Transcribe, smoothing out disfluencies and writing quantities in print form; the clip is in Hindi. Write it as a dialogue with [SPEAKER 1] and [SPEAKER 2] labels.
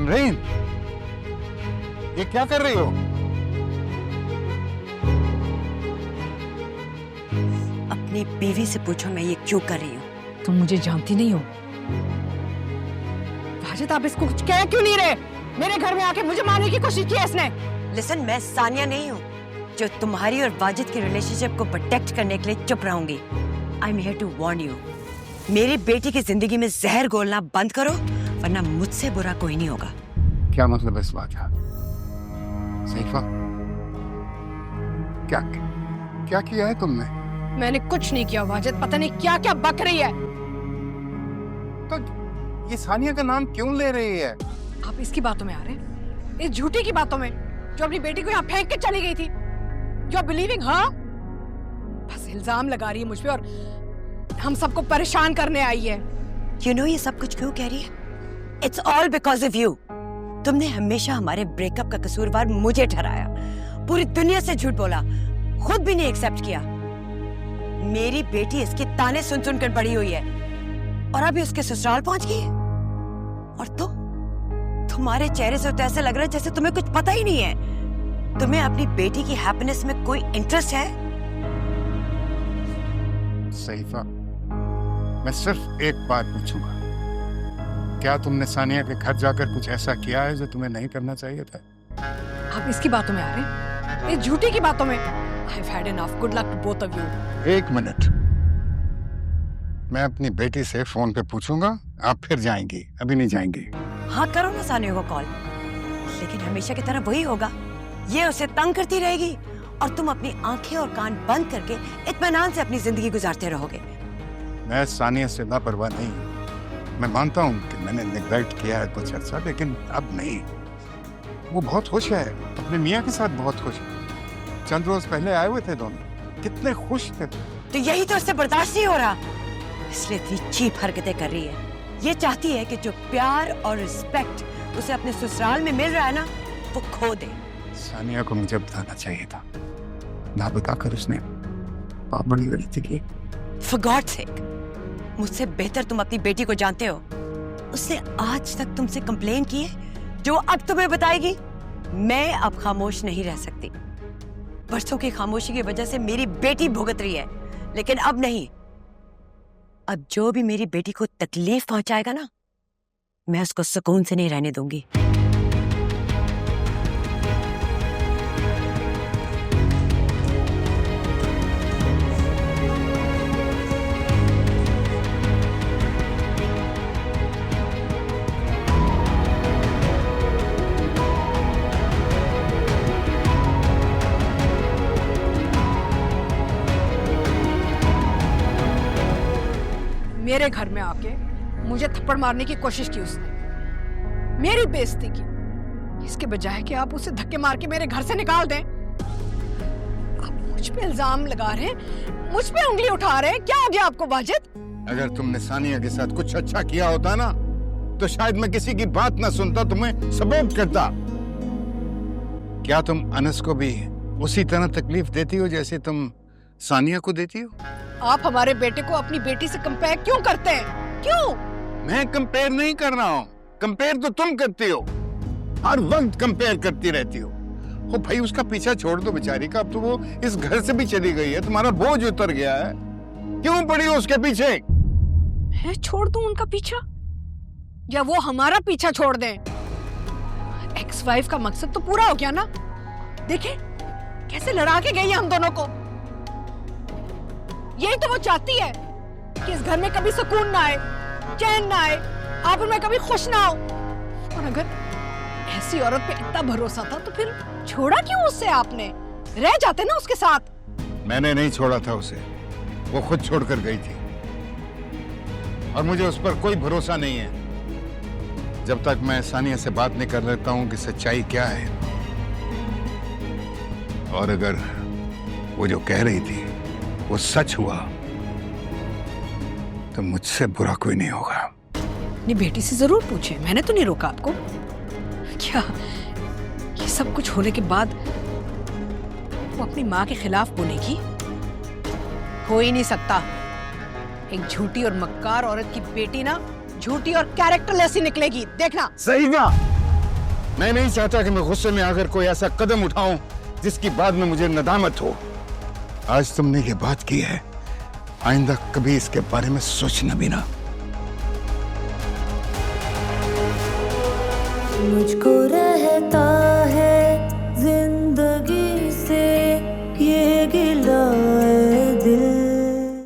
[SPEAKER 1] तनरीन, ये क्या कर रही हो?
[SPEAKER 2] अपनी बीवी से पूछो मैं ये क्यों कर रही हूँ।
[SPEAKER 3] तुम मुझे जानती नहीं हो। वाजिद, आप इसको कुछ कह क्यों नहीं रहे? मेरे घर में आके मुझे मारने की कोशिश की है इसने।
[SPEAKER 2] लिसन, मैं सानिया नहीं हूँ जो तुम्हारी और वाजिद के रिलेशनशिप को प्रोटेक्ट करने के लिए चुप रहूंगी। I am here to warn you. मेरी बेटी की जिंदगी में जहर घोलना बंद करो, वरना मुझसे बुरा कोई नहीं होगा।
[SPEAKER 1] क्या मतलब है इस बात का? सैफा, क्या क्या किया है तुमने?
[SPEAKER 3] मैंने कुछ नहीं किया वाजिद, पता नहीं क्या क्या बक रही है।
[SPEAKER 1] तो ये सानिया का नाम क्यों ले रही है?
[SPEAKER 3] आप इसकी बातों में आ रहे हैं, इस झूठी की बातों में जो अपनी बेटी को यहाँ फेंक के चली गई थी। यू आर बिलीविंग हर? बस इल्जाम लगा रही है मुझ पे और हम सबको परेशान करने आई है।
[SPEAKER 2] You know ये सब कुछ क्यों कह रही है? It's all because of you. तुमने हमेशा हमारे ब्रेकअप का कसूरवार मुझे ठहराया, पूरी दुनिया से झूठ बोला, खुद भी नहीं एक्सेप्ट किया। मेरी बेटी इसके ताने सुन सुन कर बड़ी हुई है और अभी उसके ससुराल पहुंच गई है। और तुम्हारे चेहरे से तो ऐसा लग रहा है जैसे तुम्हें कुछ पता ही नहीं है। तुम्हें अपनी बेटी की हैप्पीनेस में कोई इंटरेस्ट है?
[SPEAKER 1] सैफा, मैं सिर्फ एक बात पूछूंगा, क्या तुमने सानिया के घर जाकर कुछ ऐसा किया है जो तुम्हें नहीं करना चाहिए था?
[SPEAKER 3] आप इसकी बातों में आ रहे हैं, इस झूठी की बातों में। I've had enough. Good luck to both of you.
[SPEAKER 1] एक मिनट, मैं अपनी बेटी से फोन पे पूछूंगा, आप फिर जाएंगी? अभी नहीं जाएंगी?
[SPEAKER 2] हाँ, करो ना सानिया को कॉल, लेकिन हमेशा की तरह वही होगा। ये उसे तंग करती रहेगी और तुम अपनी आंखें और कान बंद करके इत्मीनान से अपनी जिंदगी गुजारते रहोगे।
[SPEAKER 1] मैं सानिया से लापरवाह नहीं हूँ। मैं मानता हूँ कि मैंने नेग्लेक्ट किया है कुछ अर्सा, लेकिन अब नहीं। वो बहुत खुश है, अपने मियाँ के साथ बहुत खुश है। चंद रोज पहले आए हुए थे दोनों, कितने खुश थे।
[SPEAKER 2] तो यही तो उससे बर्दाश्त नहीं हो रहा, इसलिए इतनी चीप हरकतें कर रही है। ये चाहती है कि जो प्यार और रिस्पेक्ट उसे अपने ससुराल में मिल रहा है ना, वो खो दे।
[SPEAKER 1] सानिया को मुझे बताना चाहिए था, ना बताकर उसने बहुत बड़ी गलती की।
[SPEAKER 2] For God's sake, मुझसे बेहतर तुम अपनी बेटी को जानते हो। उसने आज तक तुमसे कंप्लेन की है जो अब तुम्हें बताएगी। मैं अब खामोश नहीं रह सकती। बरसों की खामोशी की वजह से मेरी बेटी भुगत रही है, लेकिन अब नहीं। अब जो भी मेरी बेटी को तकलीफ पहुंचाएगा ना, मैं उसको सुकून से नहीं रहने दूंगी।
[SPEAKER 3] मेरे घर में आके मुझे थप्पड़ मारने की कोशिश की उसने, मेरी बेइज्जती की। इसके बजाय कि आप उसे धक्के मार के मेरे घर से निकाल दें, आप मुझ पे इल्जाम लगा रहे हैं, मुझ पे उंगली उठा रहे हैं। क्या हो गया आपको वाजिद?
[SPEAKER 1] अगर तुमने सानिया के साथ कुछ अच्छा किया होता ना, तो शायद मैं किसी की बात ना सुनता, तुम्हें सपोर्ट करता। क्या तुम अनस को भी उसी तरह तकलीफ देती हो जैसे तुम सानिया को देती हो?
[SPEAKER 3] आप हमारे बेटे को अपनी बेटी से कंपेयर क्यों करते हैं? क्यों?
[SPEAKER 1] मैं कंपेयर नहीं कर रहा हूँ, कंपेयर तो तुम करती हो, हर वक्त कंपेयर करती रहती हो। ओ भाई, उसका पीछा छोड़ दो बेचारी का, अब तो वो इस घर से भी चली गई है, तुम्हारा बोझ उतर गया है। क्यों पड़ी हो उसके पीछे?
[SPEAKER 3] मैं छोड़ दूं उनका पीछा या वो हमारा पीछा छोड़ दें? एक्स वाइफ का मकसद तो पूरा हो गया ना। देखें कैसे लड़ा के गई है हम दोनों को। यही तो वो चाहती है कि इस घर में कभी सुकून ना आए, चैन ना आए, आप उनमें कभी खुश ना हो। और अगर ऐसी औरत पे इतना भरोसा था तो फिर छोड़ा क्यों उससे आपने? रह जाते ना उसके साथ।
[SPEAKER 1] मैंने नहीं छोड़ा था उसे, वो खुद छोड़कर गई थी। और मुझे उस पर कोई भरोसा नहीं है जब तक मैं सानिया से बात नहीं कर लेता हूं कि सच्चाई क्या है। और अगर वो जो कह रही थी वो सच हुआ तो मुझसे बुरा कोई नहीं होगा।
[SPEAKER 3] अपनी बेटी से जरूर पूछे, मैंने तो नहीं रोका आपको। क्या ये सब कुछ होने के बाद वो अपनी माँ के खिलाफ बोलेगी? हो ही नहीं सकता। एक झूठी और मक्कार औरत की बेटी ना झूठी और कैरेक्टरलेस ही निकलेगी, देखना।
[SPEAKER 1] सही ना, मैं नहीं चाहता कि मैं गुस्से में आकर कोई ऐसा कदम उठाऊं जिसकी बाद में मुझे नदामत हो। आज तुमने ये बात की है, आइंदा कभी इसके बारे में सोचना भी ना।
[SPEAKER 4] मुझको रहता